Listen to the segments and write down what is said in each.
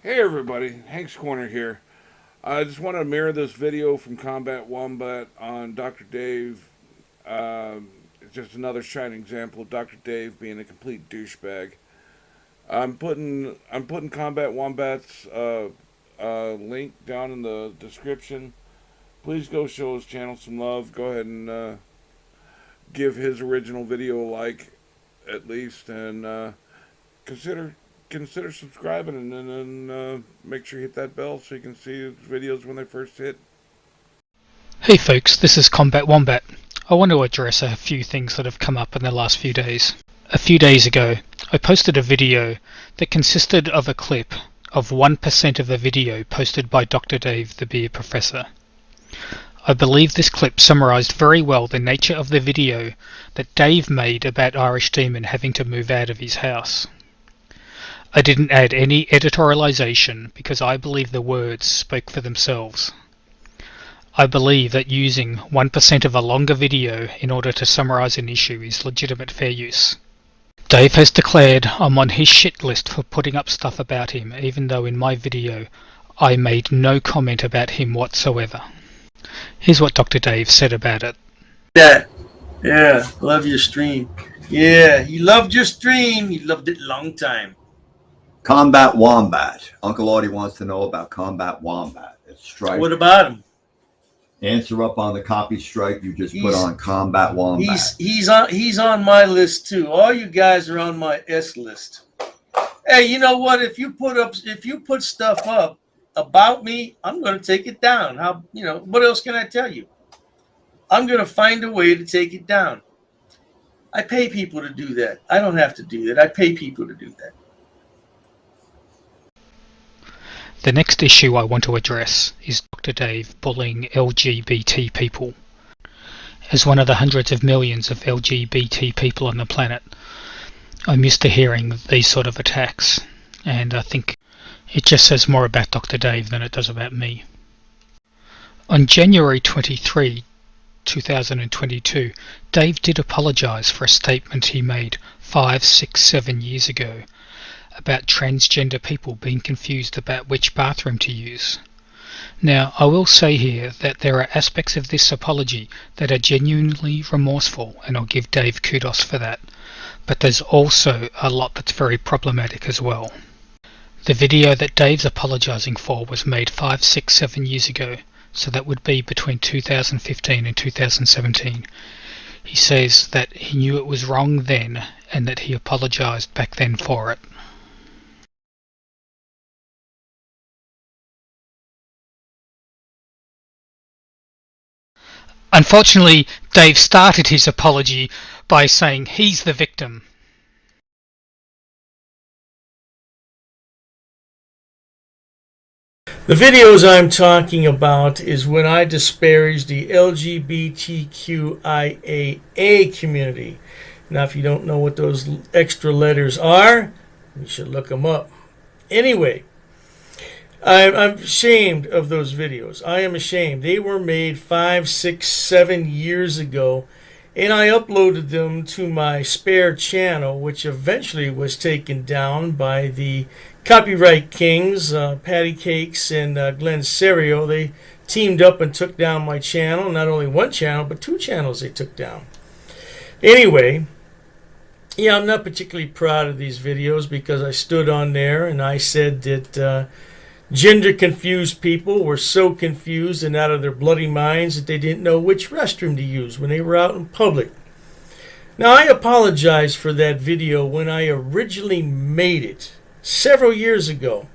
Hey everybody, Hank's Corner here. I just want to mirror this video from Combat Wombat on Dr. Dave. It's just another shining example of Dr. Dave being a complete douchebag. I'm putting Combat Wombat's link down in the description. Please go show his channel some love. Go ahead and give his original video a like at least, and consider consider subscribing, and then make sure you hit that bell so you can see his videos when they first hit. Hey folks, this is Combat Wombat. I want to address a few things that have come up in the last few days. A few days ago, I posted a video that consisted of a clip of 1% of a video posted by Dr. Dave, the Beer Professor. I believe this clip summarised very well the nature of the video that Dave made about Irish Demon having to move out of his house. I didn't add any editorialization because I believe the words spoke for themselves. I believe that using 1% of a longer video in order to summarize an issue is legitimate fair use. Dave has declared I'm on his shit list for putting up stuff about him, even though in my video I made no comment about him whatsoever. Here's what Dr. Dave said about it. Yeah, love your stream. Yeah, you loved your stream. You loved it long time. Combat Wombat. Uncle Audie wants to know about Combat Wombat. It's strike. What about him? Answer up on the copy strike you just put on Combat Wombat. He's on my list too. All you guys are on my S list. Hey, you know what? If you put stuff up about me, I'm going to take it down. What else can I tell you? I'm going to find a way to take it down. I pay people to do that. I don't have to do that. I pay people to do that. The next issue I want to address is Dr. Dave bullying LGBT people. As one of the hundreds of millions of LGBT people on the planet, I'm used to hearing these sort of attacks, and I think it just says more about Dr. Dave than it does about me. On January 23, 2022, Dave did apologise for a statement he made 5, 6, 7 years ago about transgender people being confused about which bathroom to use. Now, I will say here that there are aspects of this apology that are genuinely remorseful, and I'll give Dave kudos for that, but there's also a lot that's very problematic as well. The video that Dave's apologising for was made 5, 6, 7 years ago, so that would be between 2015 and 2017. He says that he knew it was wrong then, and that he apologised back then for it. Unfortunately, Dave started his apology by saying he's the victim. The videos I'm talking about is when I disparage the LGBTQIAA community. Now, if you don't know what those extra letters are, you should look them up. Anyway, I'm ashamed of those videos. I am ashamed. They were made 5, 6, 7 years ago, and I uploaded them to my spare channel, which eventually was taken down by the copyright kings, Patty Cakes and Glenn Serio. They teamed up and took down my channel. Not only one channel, but 2 channels they took down. Anyway, yeah, I'm not particularly proud of these videos because I stood on there and I said that gender confused people were so confused and out of their bloody minds that they didn't know which restroom to use when they were out in public. Now, I apologize for that video when I originally made it several years ago.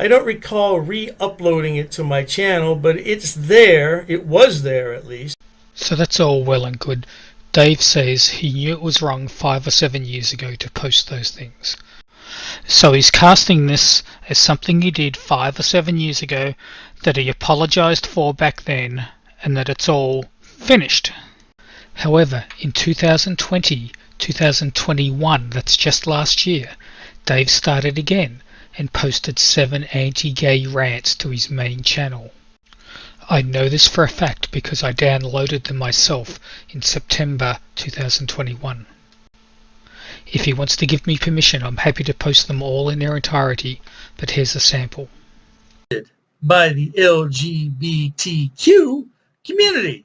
I don't recall re-uploading it to my channel, but it's there. It was there, at least. So that's all well and good. Dave says he knew it was wrong 5 or 7 years ago to post those things. So he's casting this as something he did 5 or 7 years ago that he apologised for back then, and that it's all finished. However, in 2020, 2021, that's just last year, Dave started again and posted 7 anti-gay rants to his main channel. I know this for a fact because I downloaded them myself in September 2021. If he wants to give me permission, I'm happy to post them all in their entirety, but here's a sample. By the LGBTQ community.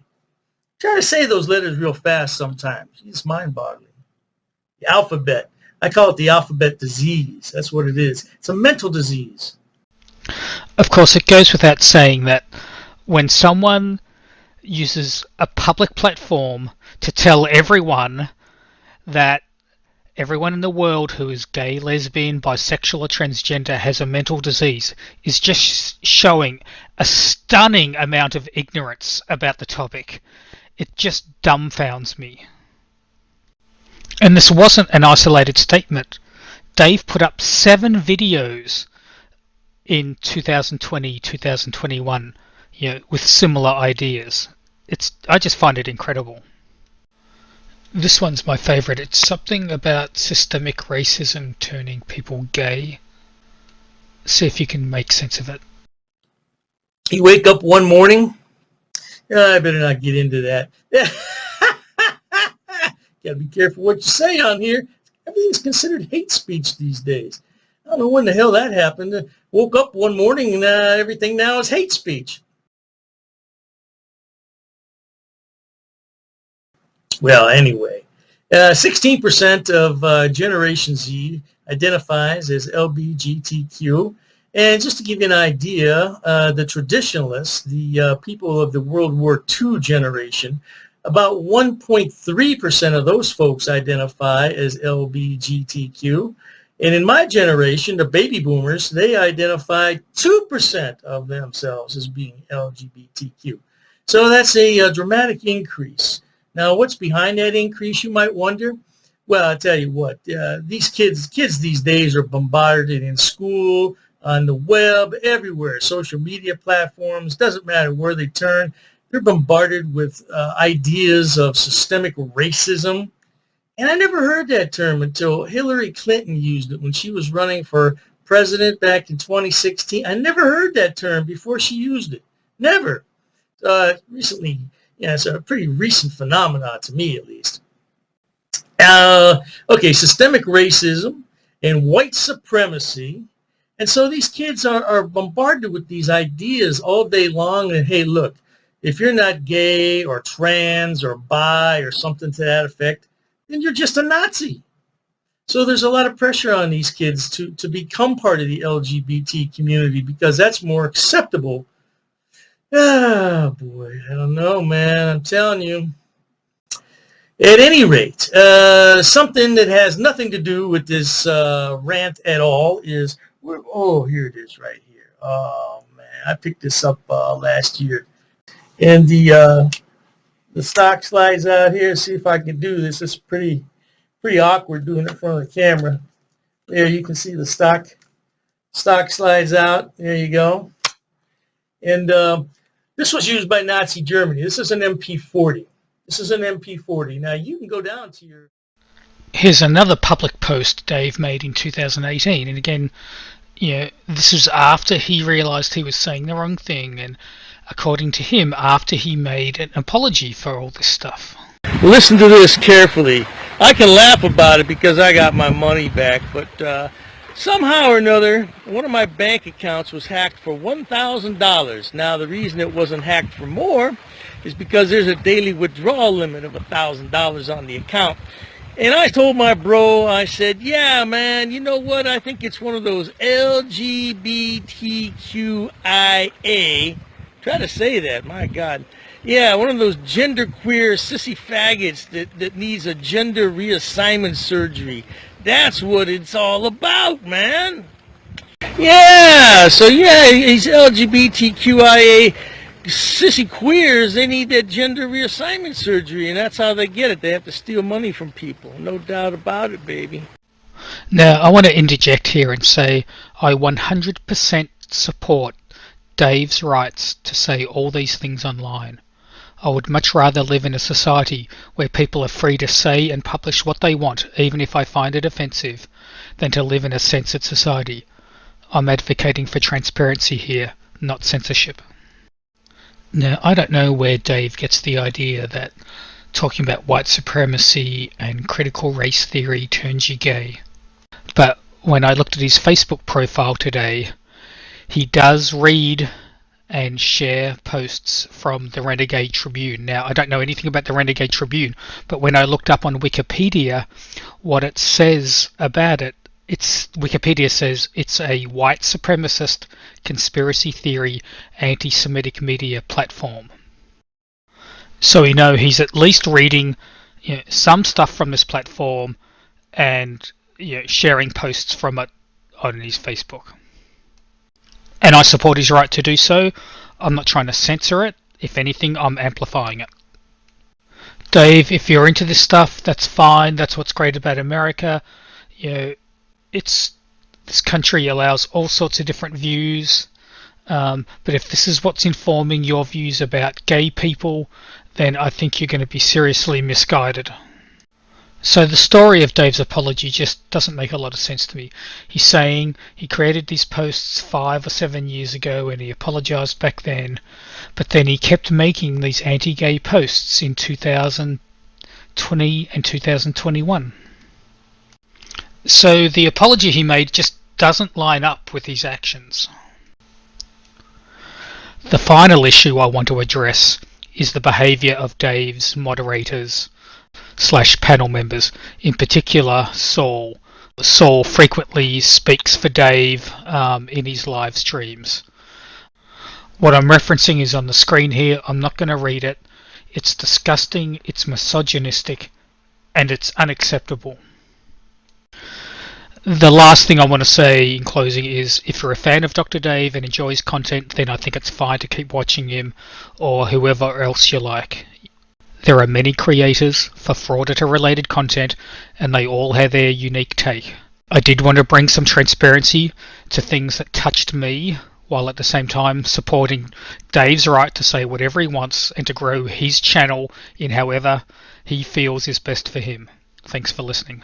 Try to say those letters real fast sometimes. It's mind-boggling. The alphabet. I call it the alphabet disease. That's what it is. It's a mental disease. Of course, it goes without saying that when someone uses a public platform to tell everyone that everyone in the world who is gay, lesbian, bisexual, or transgender has a mental disease is just showing a stunning amount of ignorance about the topic. It just dumbfounds me. And this wasn't an isolated statement. Dave put up 7 videos in 2020, 2021, with similar ideas. I just find it incredible. This one's my favorite. It's something about systemic racism turning people gay. See if you can make sense of it. You wake up one morning. I better not get into that. Gotta be careful what you say on here. Everything's considered hate speech these days. I don't know when the hell that happened. Woke up one morning and everything now is hate speech. Well, anyway, 16% of Generation Z identifies as LGBTQ. And just to give you an idea, the traditionalists, the people of the World War II generation, about 1.3% of those folks identify as LGBTQ. And in my generation, the baby boomers, they identify 2% of themselves as being LGBTQ. So that's a dramatic increase. Now, what's behind that increase, you might wonder? Well, I'll tell you what, these kids these days are bombarded in school, on the web, everywhere, social media platforms, doesn't matter where they turn. They're bombarded with ideas of systemic racism. And I never heard that term until Hillary Clinton used it when she was running for president back in 2016. I never heard that term before she used it. Never. Recently, it's a pretty recent phenomenon to me, at least. Okay, systemic racism and white supremacy. And so these kids are bombarded with these ideas all day long. And hey, look, if you're not gay or trans or bi or something to that effect, then you're just a Nazi. So there's a lot of pressure on these kids to become part of the LGBT community because that's more acceptable. Ah, boy, I don't know, man. I'm telling you. At any rate, something that has nothing to do with this rant at all is, here it is right here. Oh, man, I picked this up last year. And the stock slides out here. See if I can do this. It's pretty awkward doing it in front of the camera. There you can see the stock slides out. There you go. And this was used by Nazi Germany. This is an MP40. This is an MP40. Now you can go down to your... Here's another public post Dave made in 2018. And again, this was after he realized he was saying the wrong thing. And according to him, after he made an apology for all this stuff. Listen to this carefully. I can laugh about it because I got my money back, but somehow or another, one of my bank accounts was hacked for $1,000. Now, the reason it wasn't hacked for more is because there's a daily withdrawal limit of $1,000 on the account. And I told my bro, I said, yeah, man, you know what? I think it's one of those LGBTQIA. Try to say that, my God. Yeah, one of those genderqueer sissy faggots that needs a gender reassignment surgery. That's what it's all about, man. Yeah, so yeah, these LGBTQIA sissy queers, they need that gender reassignment surgery, and that's how they get it. They have to steal money from people. No doubt about it, baby. Now, I want to interject here and say I 100% support Dave's rights to say all these things online. I would much rather live in a society where people are free to say and publish what they want, even if I find it offensive, than to live in a censored society. I'm advocating for transparency here, not censorship. Now, I don't know where Dave gets the idea that talking about white supremacy and critical race theory turns you gay. But when I looked at his Facebook profile today, he does read and share posts from the Renegade Tribune. Now, I don't know anything about the Renegade Tribune, but when I looked up on Wikipedia what it says about it, Wikipedia says it's a white supremacist conspiracy theory anti-Semitic media platform. So he's at least reading some stuff from this platform and sharing posts from it on his Facebook. And I support his right to do so. I'm not trying to censor it. If anything, I'm amplifying it. Dave, if you're into this stuff, that's fine. That's what's great about America. This country allows all sorts of different views. But if this is what's informing your views about gay people, then I think you're going to be seriously misguided. So the story of Dave's apology just doesn't make a lot of sense to me. He's saying he created these posts 5 or 7 years ago and he apologized back then, but then he kept making these anti-gay posts in 2020 and 2021. So the apology he made just doesn't line up with his actions. The final issue I want to address is the behaviour of Dave's moderators / panel members, in particular Saul. Saul frequently speaks for Dave in his live streams. What I'm referencing is on the screen here. I'm not going to read it. It's disgusting, it's misogynistic, and it's unacceptable. The last thing I want to say in closing is, if you're a fan of Dr. Dave and enjoy his content, then I think it's fine to keep watching him, or whoever else you like. There are many creators for Frauditor-related content, and they all have their unique take. I did want to bring some transparency to things that touched me, while at the same time supporting Dave's right to say whatever he wants and to grow his channel in however he feels is best for him. Thanks for listening.